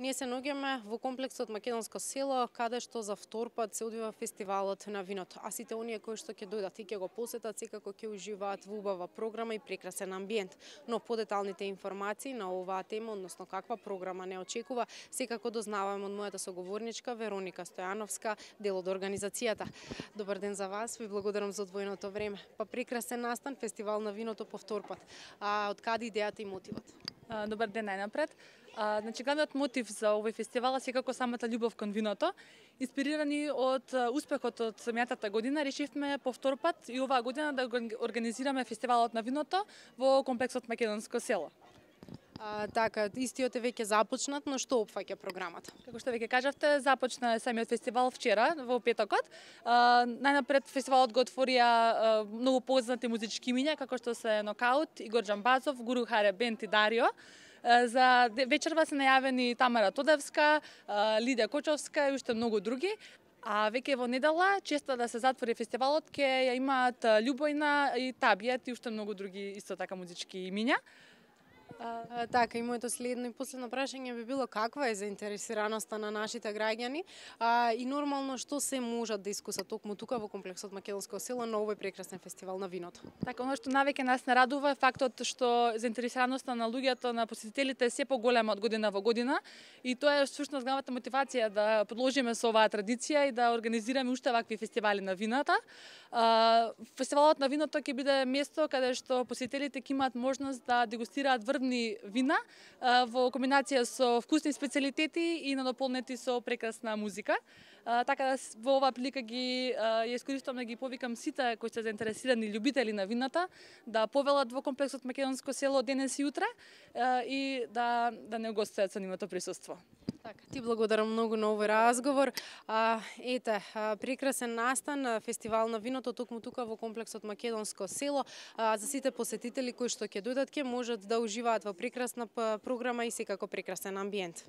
Ние се наоѓаме во комплексот Македонско село, каде што за втор пат се одвива фестивалот на виното. А сите оние кои што ќе дојдат и ќе го посетат, секако ќе уживаат во убава програма и прекрасен амбиент. Но подеталните информации на оваа тема, односно каква програма не очекува, секако дознаваме од мојата соговорничка Вероника Стојановска, дел од организацијата. Добар ден за вас, ви благодарам за одвоеното време. Па прекрасен настан, фестивал на виното по втор пат. Од каде идејата и мотивот? Добар ден најнапред. Значи, главниот мотив за овој фестивал е секако самата љубов кон виното. Инспирирани од успехот од минатата година, решивме по втор пат и оваа година да организираме фестивалот на виното во комплексот Македонско село. Така, истиот е веќе започнат, но што опфаќа програмата? Како што веќе кажавте, започна самиот фестивал вчера, во петокот. Најнапред фестивалот го отворија многу познати музички имиња, како што се Нокаут, Игор Џамбазов, Гуру Харе Бенд и Дарио. За вечерва се најавени Тамара Тодевска, Лидија Кочовска и уште многу други. А веќе во недела, често да се затвори фестивалот, ќе ја имаат Љубојна и Табијат и уште многу други исто така музички имиња. Така, и моето следно и последно прашање би било каква е заинтересираноста на нашите граѓани и нормално што се можат да искусат токму тука во комплексот Македонско село на овој прекрасен фестивал на виното. Така, оно што навеќе нас не радува е фактот што заинтересираноста на луѓето, на посетителите е се поголема од година во година и тоа е всушност главната мотивација да продолжиме со оваа традиција и да организираме уште вакви фестивали на вината. Фестивалот на виното ќе биде место каде што посетителите ќе имаат можност да дегустираат врвни вина во комбинација со вкусни специјалитети и надополнети со прекрасна музика. Така да во оваа прилика ја искористувам да ги повикам сите кои се заинтересирани љубители на вината да повелат во комплексот Македонско село денес и утре и да не угостуваат со нивното присуство. Така, ти благодарам многу на овој разговор. Прекрасен настан, фестивал на виното токму тука во комплексот Македонско село. За сите посетители кои што ќе дојдат ќе можат да уживаат во прекрасна програма и секако прекрасен амбиент.